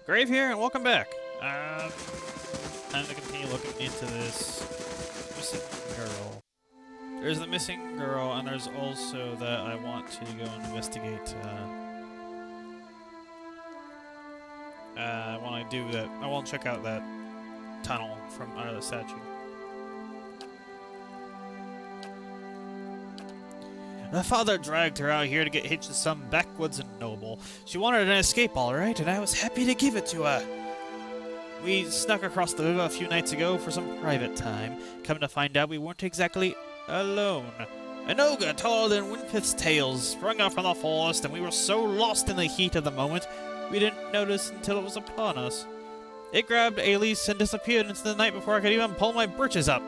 Grave here, and welcome back. Time to continue looking into this missing girl. There's the missing girl, and there's also that I want to go and investigate. I want to do that. I want to check out that tunnel from under the statue. My father dragged her out here to get hitched to some backwoods noble. She wanted an escape, all right, and I was happy to give it to her. We snuck across the river a few nights ago for some private time. Come to find out, we weren't exactly alone. An ogre taller than Winfith's tails sprung up from the forest, and we were so lost in the heat of the moment, we didn't notice until it was upon us. It grabbed Elise and disappeared into the night before I could even pull my britches up.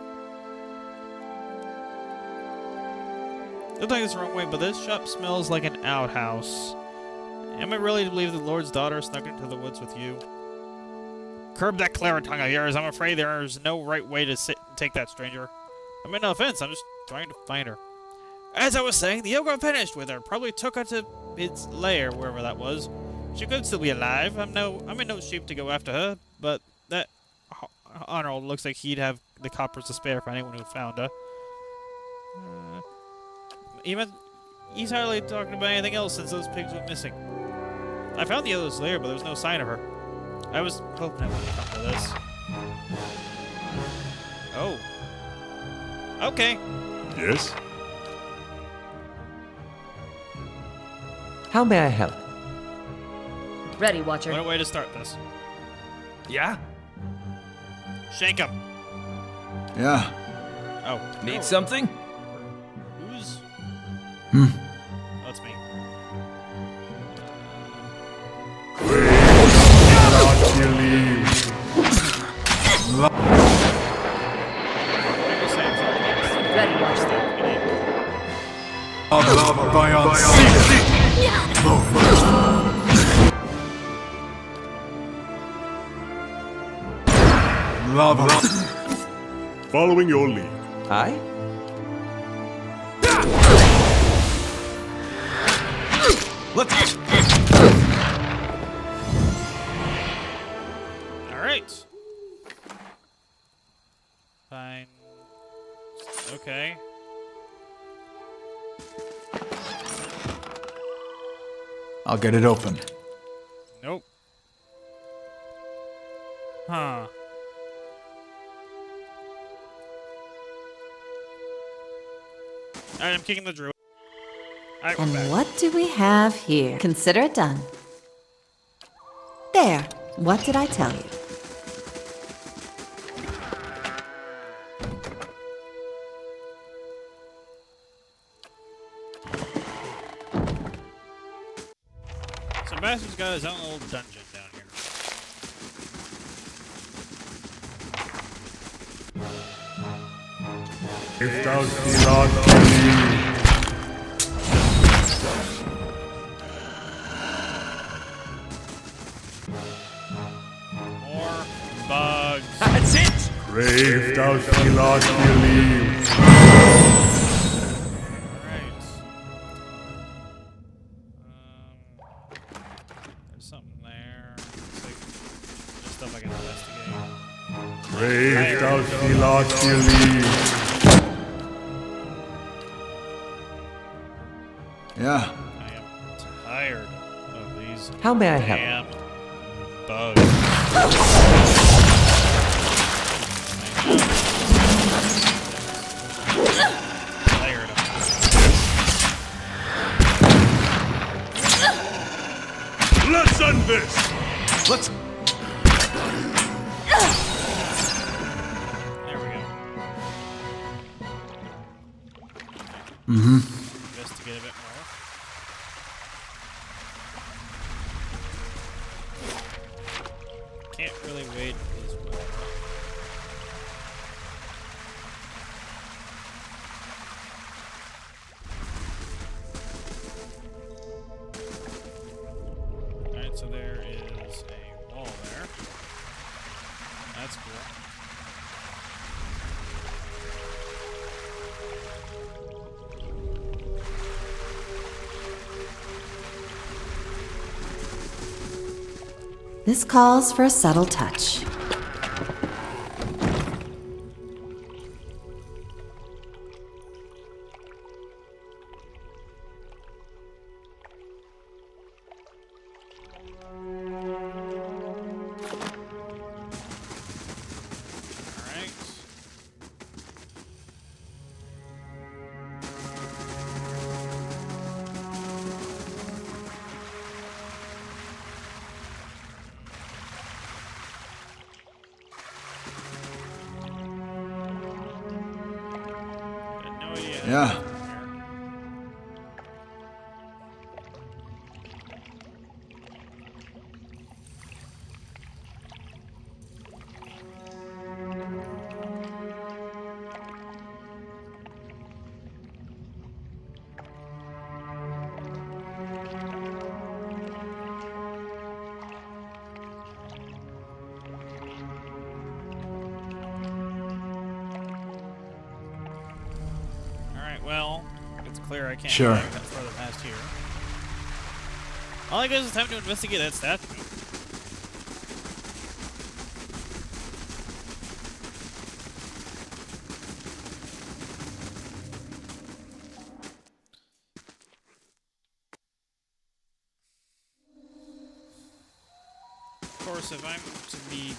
Don't take this the wrong way, but this shop smells like an outhouse. Am I really to believe the Lord's daughter snuck into the woods with you? Curb that clever tongue of yours. I'm afraid there's no right way to sit and take that, stranger. I mean, no offense. I'm just trying to find her. As I was saying, the ogre finished with her. Probably took her to its lair, wherever that was. She could still be alive. I'm in no shape to go after her, but that Arnold looks like he'd have the coppers to spare for anyone who found her. He's hardly talking about anything else since those pigs went missing. I found the other's lair, but there was no sign of her. I was hoping I wouldn't come to this. Oh. Okay. Yes? How may I help? Ready, Watcher. What a way to start this. Yeah? Shake him. Yeah. Oh. Need something? Who's... Hmm. Oh, it's me. Ready, Watcher. Following your lead. Aye? Let's... Alright. Fine. Okay. I'll get it open. Nope. Huh. Alright, I'm kicking the druid. Alright, we're And back. what do we have here? Consider it done. There. What did I tell you? So Master's got his own little dungeon down here. If thou see not believe. More bugs. That's it! Pray if thou see not believe. Alright. There's something there. Looks like there's stuff I can investigate. Pray if thou see not believe. Yeah. I am tired of these How may I help? damn bugs. Tired of them. Let's end this. Let's... There we go. Mm-hmm. Investigate a bit more. Can't really wade as well. Alright, so there is a wall there. That's cool. This calls for a subtle touch. Alright. Got no idea. Yeah. Alright, well, it's clear I can't Sure. get that further past here. All I guess is time to investigate that statue. Of course, if I'm to be...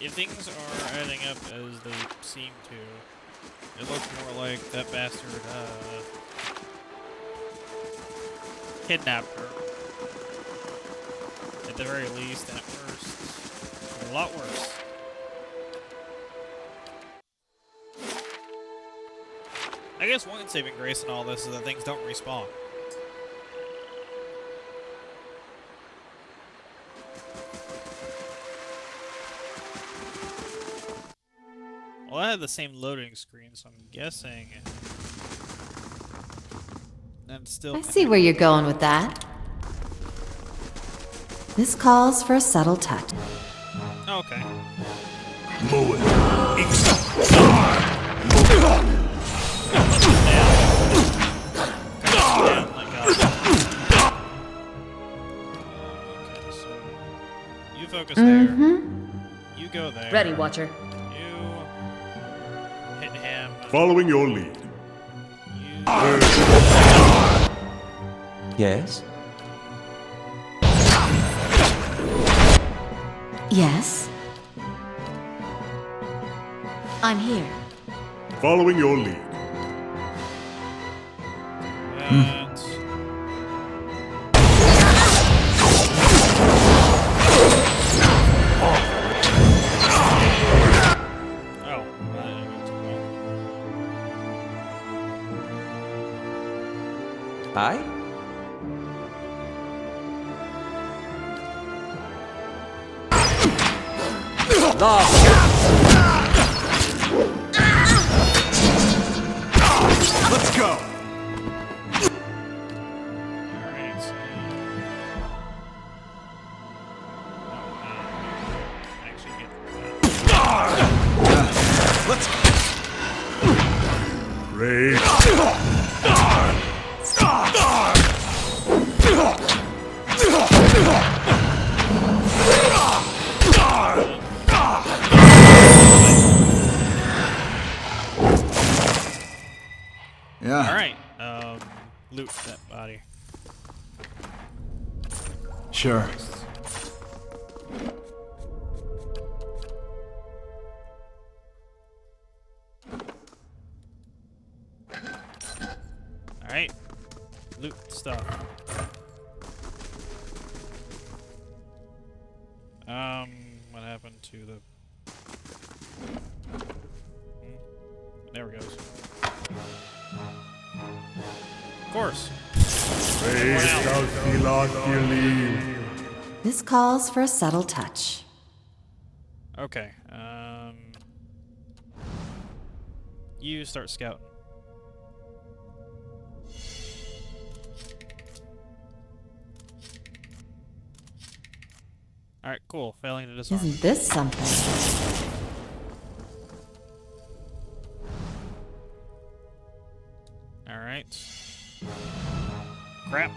if things are adding up as they seem to, it looks more like that bastard, kidnapped her. At the very least, and at worst, a lot worse. I guess one saving grace in all this is that things don't respawn. Well, I have the same loading screen, so I'm guessing I'm still... I see where you're going with that. This calls for a subtle touch. Oh, okay. Okay, so you focus there. You go there. Ready, Watcher. You hit him. Following your lead. You Yes? Yes? I'm here. Following your lead. that. Oh, that didn't go too well. I? Let's go. Alright, so... actually get through that. Let's Raid. Yeah. Alright, loot that body. Sure. Alright, loot stuff. What happened to the... There we go. Of course. Raid Calcilaciali. This calls for a subtle touch. Okay, you start scouting. Alright, cool. Failing to disarm. Isn't this something? Alright. Crap.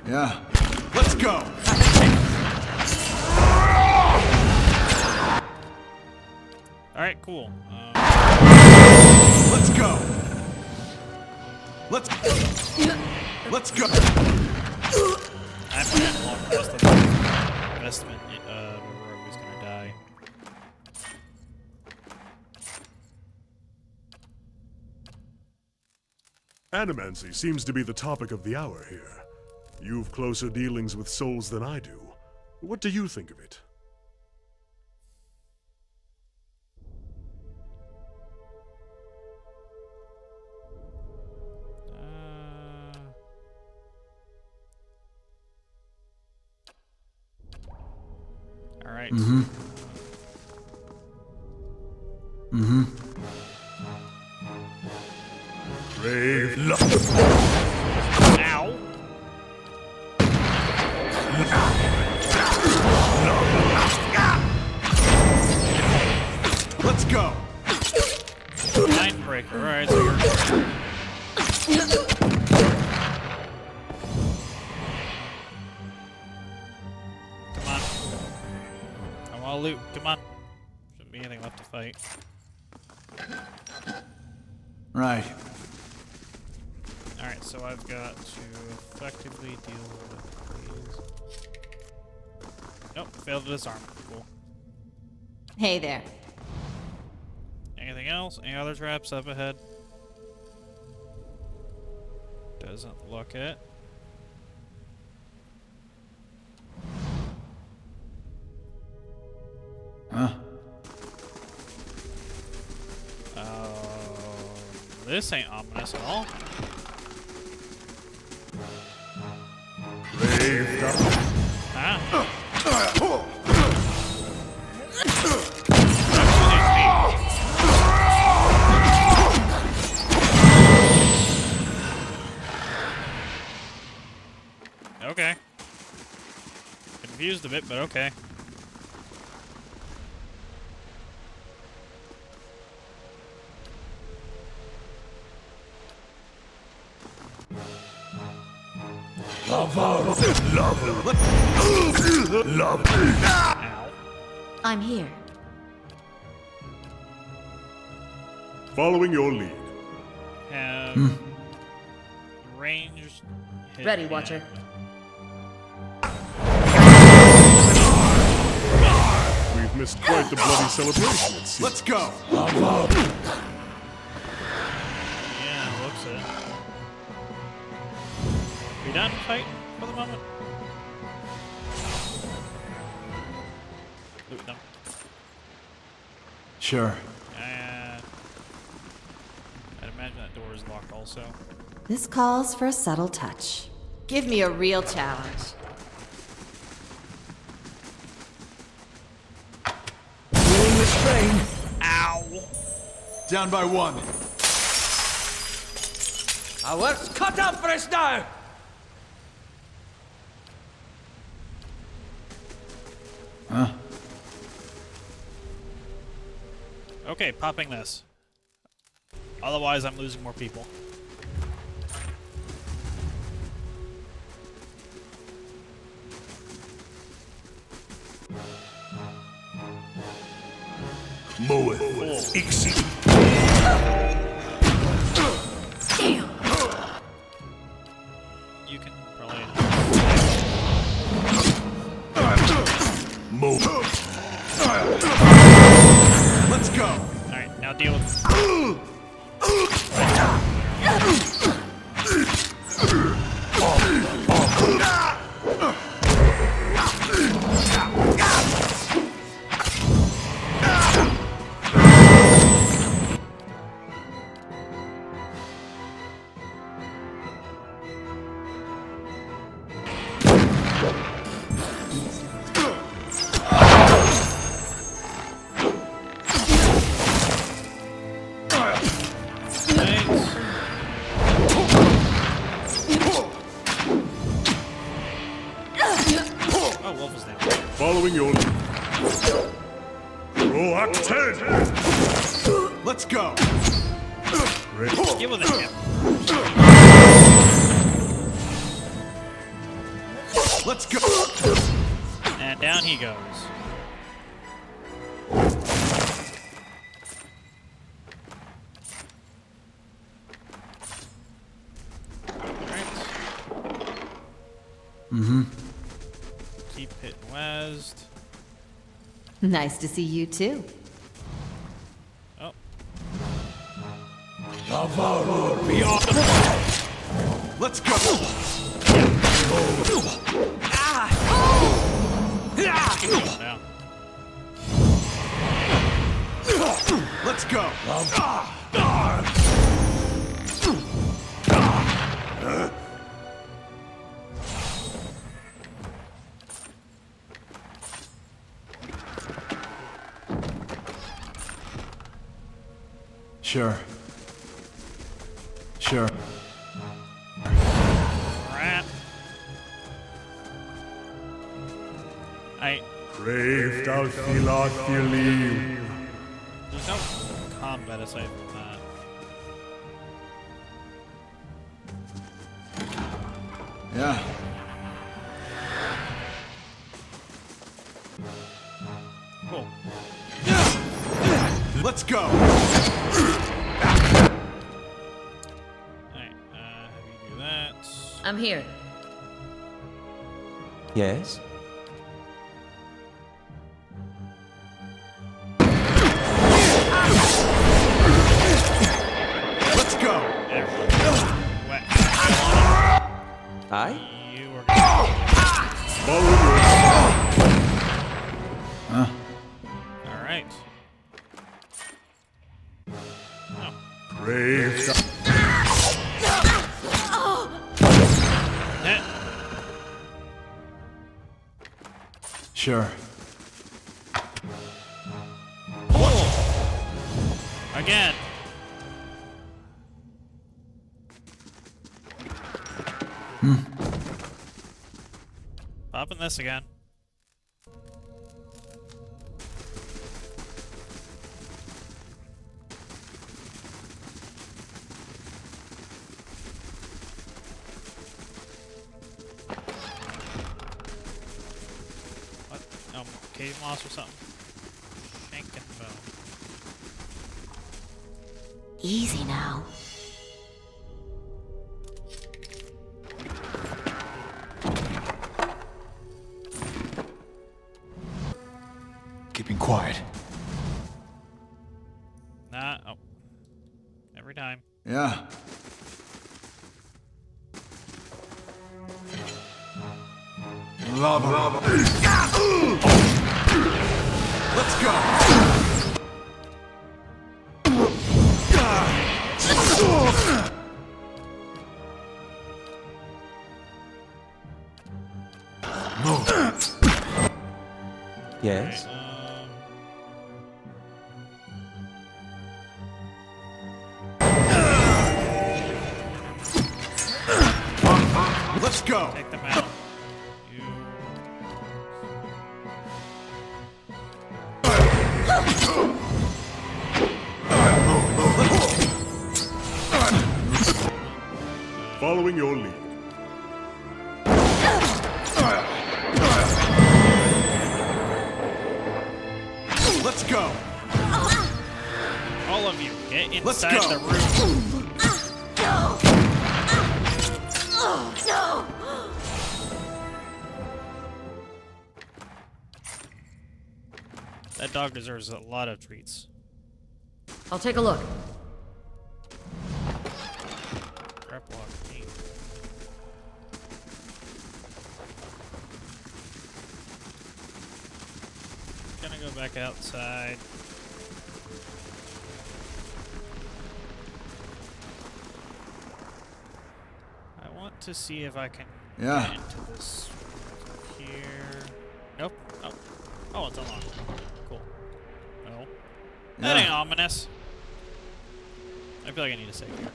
Yeah. Let's go. Alright, cool. Let's go. Let's go. I'm gonna long rest of the investment the rogue is gonna die. Animancy seems to be the topic of the hour here. You've closer dealings with souls than I do. What do you think of it? Alright. Brave luck. Ow! Let's go. Mindbreaker, alright, so come on. I want loot, come on. Shouldn't be anything left to fight. Right. Alright, so I've got to effectively deal with these. Nope, failed to disarm. Cool. Hey there. Anything else? Any other traps up ahead? Doesn't look it. Huh? This ain't ominous at all. Brave luck. Ah. Okay. Confused a bit, but okay. Love. Ow. I'm here. Following your lead. Have ranged. hit Ready, and- Watcher. We've missed quite the bloody celebration, it seems. Let's go. Yeah, looks it. We done fighting for the moment? Loot them. Sure. I'd imagine that door is locked also. This calls for a subtle touch. Give me a real challenge. Pulling the strain. Ow! Down by one. Our work's cut out for us now. Huh? Okay, popping this. Otherwise, I'm losing more people. Moeth. Ixi. You can probably. Moeth. Let's go. Alright, now deal with. Thanks. Oh, Wolf is down. Following your lead. Proacted. Let's go. Give with a hip. Let's go. And down he goes. Alright. Keep hitting West. Nice to see you too. Oh. Let's go. Down. Let's go. Sure. Sure. Crap. Brave Dalfilathili. There's no combat aside from that. Yeah. Cool. Let's go. Alright, have you do that. I'm here. Yes? Let's go. Everyone. Whack. Aye? You are gonna... Alright. Oh. Brave Eh. Sure. Again. Popping this again. What? Cave moss or something? Shank and bone. Easy now. Keeping quiet. Nah. Oh. Every time. Yeah. Lava. Let's go. Yes? Let's go. Take them out. You. following your lead. Let's go. All of you, get Let's inside go. the room. That dog deserves a lot of treats. I'll take a look. Crap walk. Neat. Gonna go back outside. I want to see if I can Yeah. get into this here. Nope. Oh. Oh, it's unlocked. Cool. No. That Yeah. ain't ominous. I feel like I need to save here.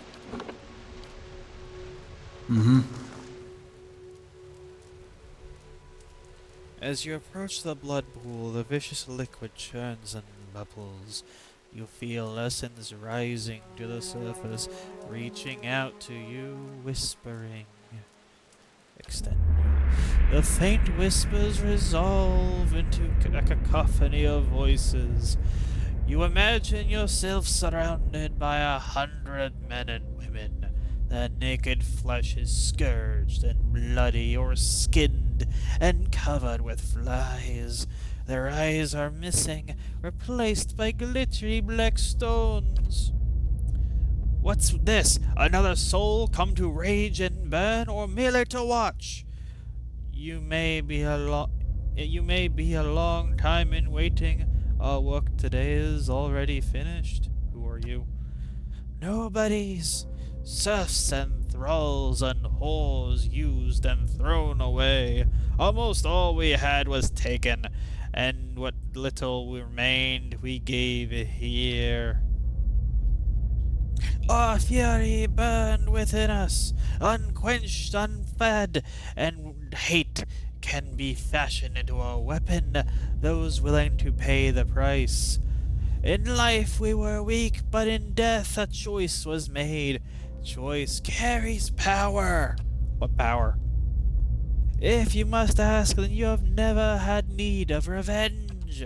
As you approach the blood pool, the vicious liquid churns and bubbles. You feel essence rising to the surface, reaching out to you, whispering. Extend your The faint whispers resolve into a cacophony of voices. You imagine yourself surrounded by 100 men and women. Their naked flesh is scourged and bloody or skinned and covered with flies. Their eyes are missing, replaced by glittery black stones. What's this? Another soul come to rage and burn, or merely to watch? You may be a long time in waiting. Our work today is already finished. Who are you? Nobodies. Serfs and thralls and whores used and thrown away. Almost all we had was taken, and what little remained we gave here. Our fury burned within us, unquenched, unfed, and hate can be fashioned into a weapon, those willing to pay the price. In life we were weak, but in death a choice was made. Choice carries power. What power? If you must ask, then you have never had need of revenge.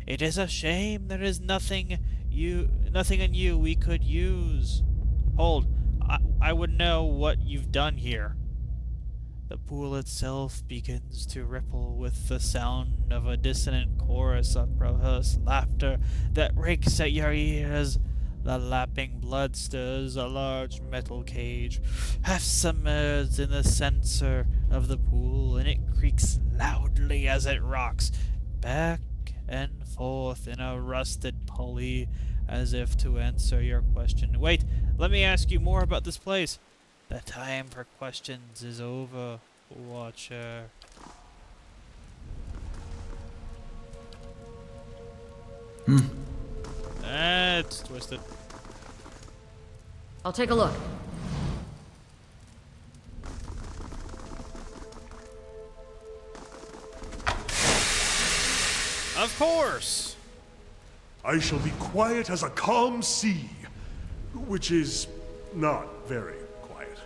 It is a shame there is nothing in you we could use. Hold, I would know what you've done here. The pool itself begins to ripple with the sound of a dissonant chorus of rehearsed laughter that rakes at your ears. The lapping blood stirs a large metal cage, half submerged in the center of the pool, and it creaks loudly as it rocks back and forth in a rusted pulley, as if to answer your question. Wait, let me ask you more about this place. The time for questions is over, Watcher. It's twisted. I'll take a look. Of course! I shall be quiet as a calm sea, which is not very quiet.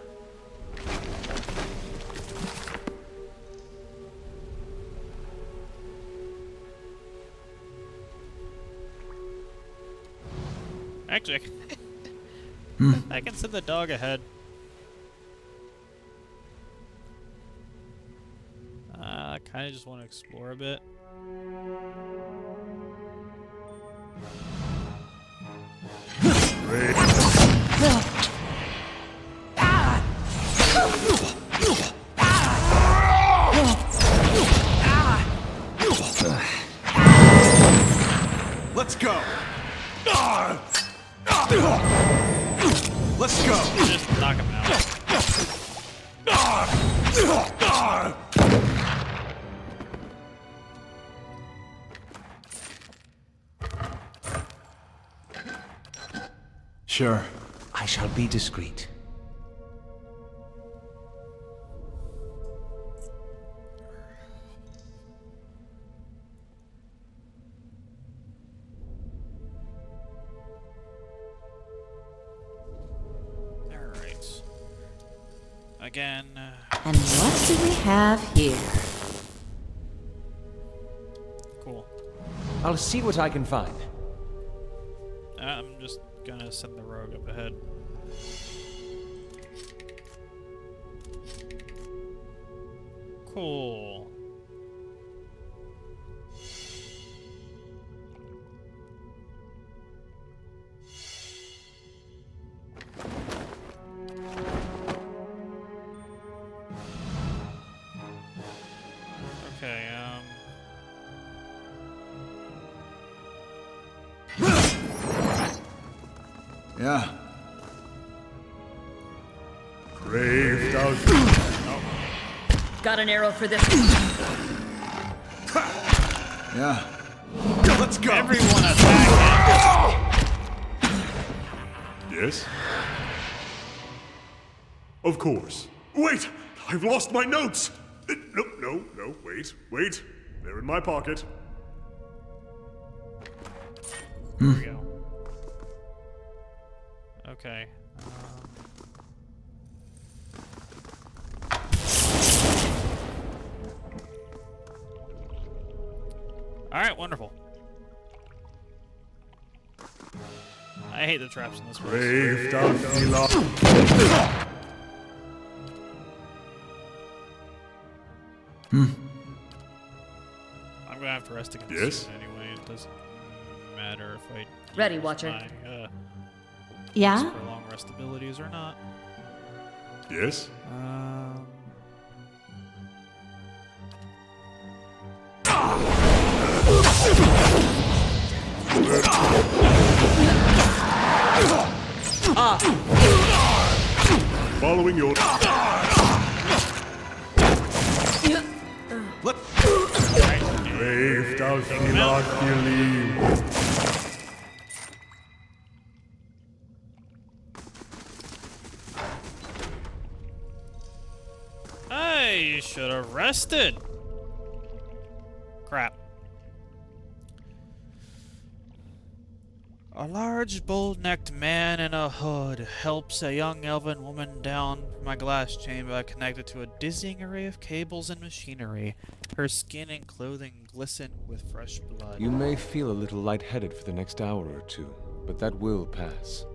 Actually, I can send the dog ahead. I kind of just want to explore a bit. Let's go. Let's go. Just knock him out. Sure. I shall be discreet. Alright. Again. And what do we have here? Cool. I'll see what I can find. I'm just gonna send the rogue up ahead. Cool. Okay, Yeah. Braved out. Got an arrow for this. Yeah. Let's go. everyone attack Yes? Of course. Wait! I've lost my notes! No, wait. They're in my pocket. him! There we go. Okay. Alright, wonderful. I hate the traps in this place. Brave Dalfila. I'm gonna have to rest against Yes? it anyway. It doesn't matter if I Ready, use Watcher. my, Yeah? for long rest abilities or not. Yes? Following your... Brave Dalfila Filim. I should have rested. Crap. A large, bull-necked man in a hood helps a young elven woman down from a glass chamber connected to a dizzying array of cables and machinery. Her skin and clothing glisten with fresh blood. You may feel a little lightheaded for the next hour or two, but that will pass.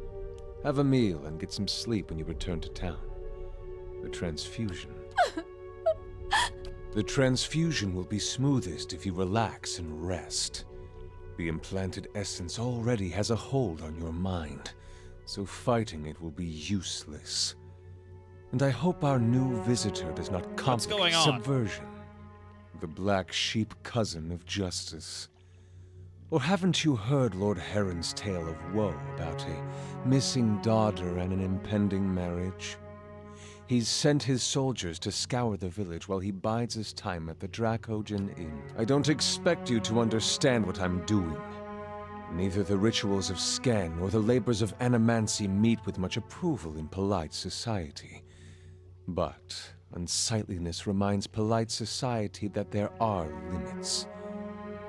Have a meal and get some sleep when you return to town. The transfusion. The transfusion will be smoothest if you relax and rest. The implanted essence already has a hold on your mind, so fighting it will be useless. And I hope our new visitor does not going complicate on? subversion. The black sheep cousin of justice. Or haven't you heard Lord Heron's tale of woe about a missing daughter and an impending marriage? He's sent his soldiers to scour the village while he bides his time at the Dracogen Inn. I don't expect you to understand what I'm doing. Neither the rituals of Scan nor the labors of Animancy meet with much approval in polite society. But unsightliness reminds polite society that there are limits.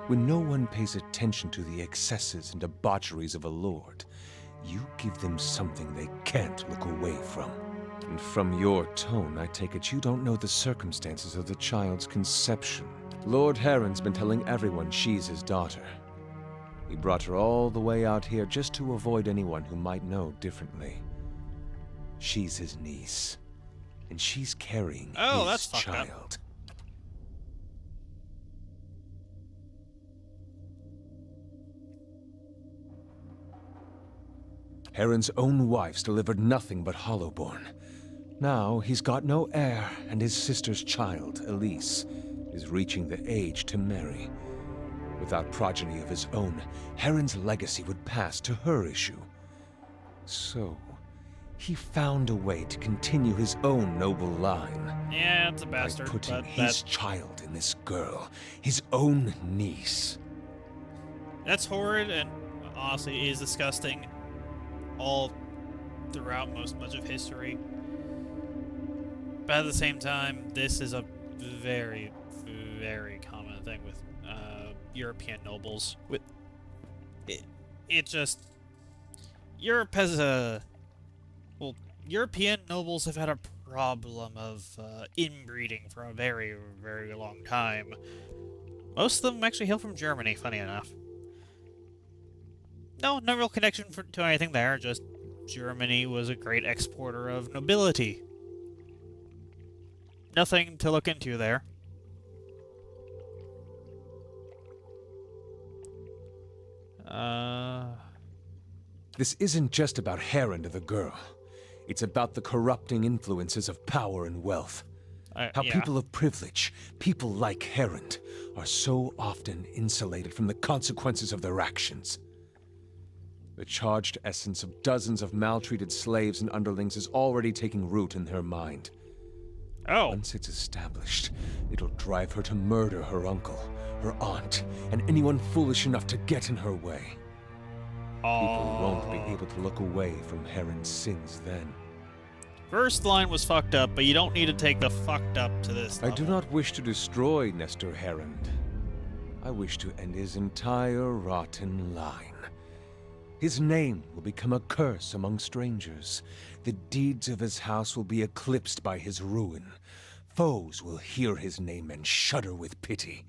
When no one pays attention to the excesses and debaucheries of a lord, you give them something they can't look away from. And from your tone, I take it you don't know the circumstances of the child's conception. Lord Heron's been telling everyone she's his daughter. He brought her all the way out here just to avoid anyone who might know differently. She's his niece, and she's carrying That's his fucked up. child. Heron's own wife's delivered nothing but Hollowborn. Now he's got no heir, and his sister's child, Elise, is reaching the age to marry. Without progeny of his own, Heron's legacy would pass to her issue. So, he found a way to continue his own noble line Yeah, it's a by bastard, putting but his child in this girl, his own niece. that's horrid and honestly is disgusting all throughout much of history. But at the same time, this is a very, very common thing with European nobles. With it just Europe has European nobles have had a problem of inbreeding for a very, very long time. Most of them actually hail from Germany, funny enough. No real connection to anything there, just Germany was a great exporter of nobility. Nothing to look into there. This isn't just about Heron to the girl. It's about the corrupting influences of power and wealth. How Yeah. people of privilege, people like Heron, are so often insulated from the consequences of their actions. The charged essence of dozens of maltreated slaves and underlings is already taking root in her mind. Oh. Once it's established, it'll drive her to murder her uncle, her aunt, and anyone foolish enough to get in her way. People won't be able to look away from Heron's sins then. First line was fucked up, but you don't need to take the fucked up to this I level. do not wish to destroy Nestor Heron. I wish to end his entire rotten line. His name will become a curse among strangers. The deeds of his house will be eclipsed by his ruin. Foes will hear his name and shudder with pity.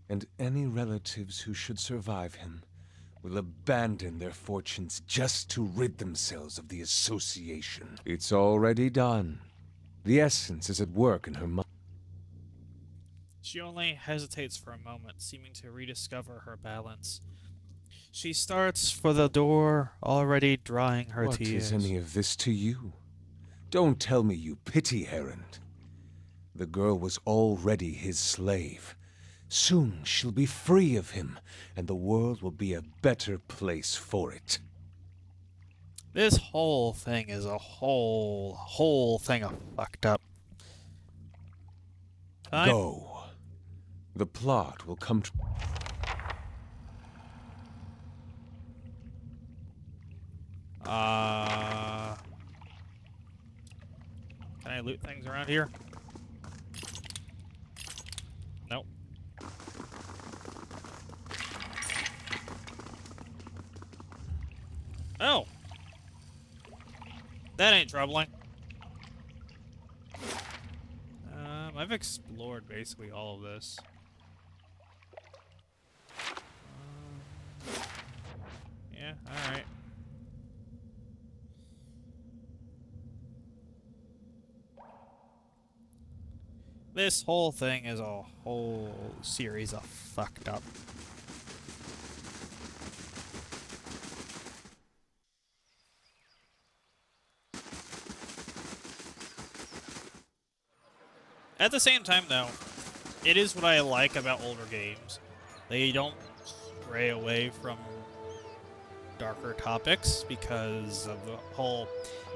And any relatives who should survive him will abandon their fortunes just to rid themselves of the association. It's already done. The essence is at work in her mind. She only hesitates for a moment, seeming to rediscover her balance. She starts for the door, already drying her What tears. is any of this to you? Don't tell me you pity Herond. The girl was already his slave. Soon she'll be free of him, and the world will be a better place for it. This whole thing is a whole thing of fucked up. Fine. Go. The plot will come to... Can I loot things around here? Nope. Oh! That ain't troubling. I've explored basically all of this. Yeah, alright. This whole thing is a whole series of fucked up. At the same time, though, it is what I like about older games. They don't stray away from darker topics because of the whole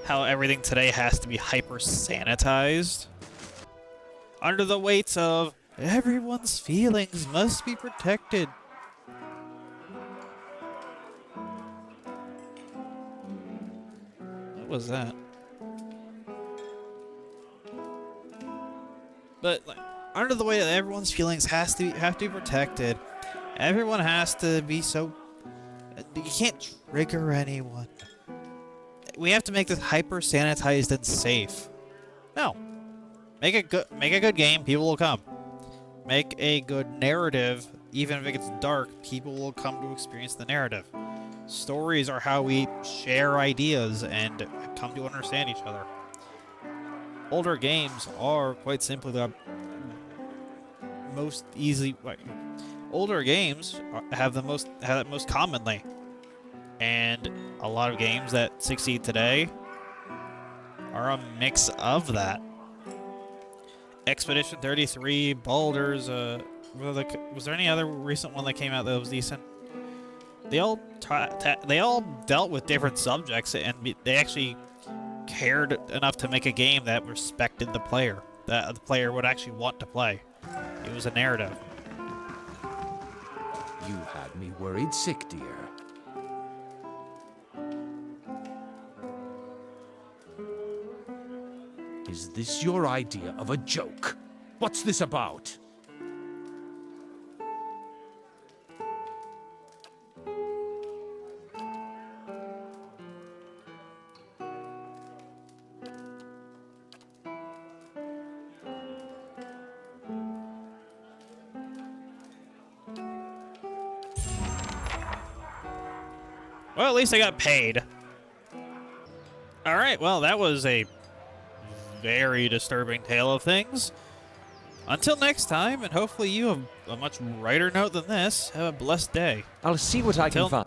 how everything today has to be hyper sanitized. Under the weights of everyone's feelings must be protected. What was that? But like, under the weight that everyone's feelings have to be protected, everyone has to be so. You can't trigger anyone. We have to make this hyper sanitized and safe. No, make a good game. People will come. Make a good narrative. Even if it gets dark, people will come to experience the narrative. Stories are how we share ideas and come to understand each other. Older games are quite simply the most easy. Older games have it most commonly, and a lot of games that succeed today are a mix of that. Expedition 33, Baldur's. Was there any other recent one that came out that was decent? They all dealt with different subjects, and they actually cared enough to make a game that respected the player, that the player would actually want to play. It was a narrative. You had me worried sick, dear. Is this your idea of a joke? What's this about? Well, at least I got paid. Alright, well, that was a very disturbing tale of things. Until next time, and hopefully you have a much brighter note than this, have a blessed day. I'll see what I can Till- find.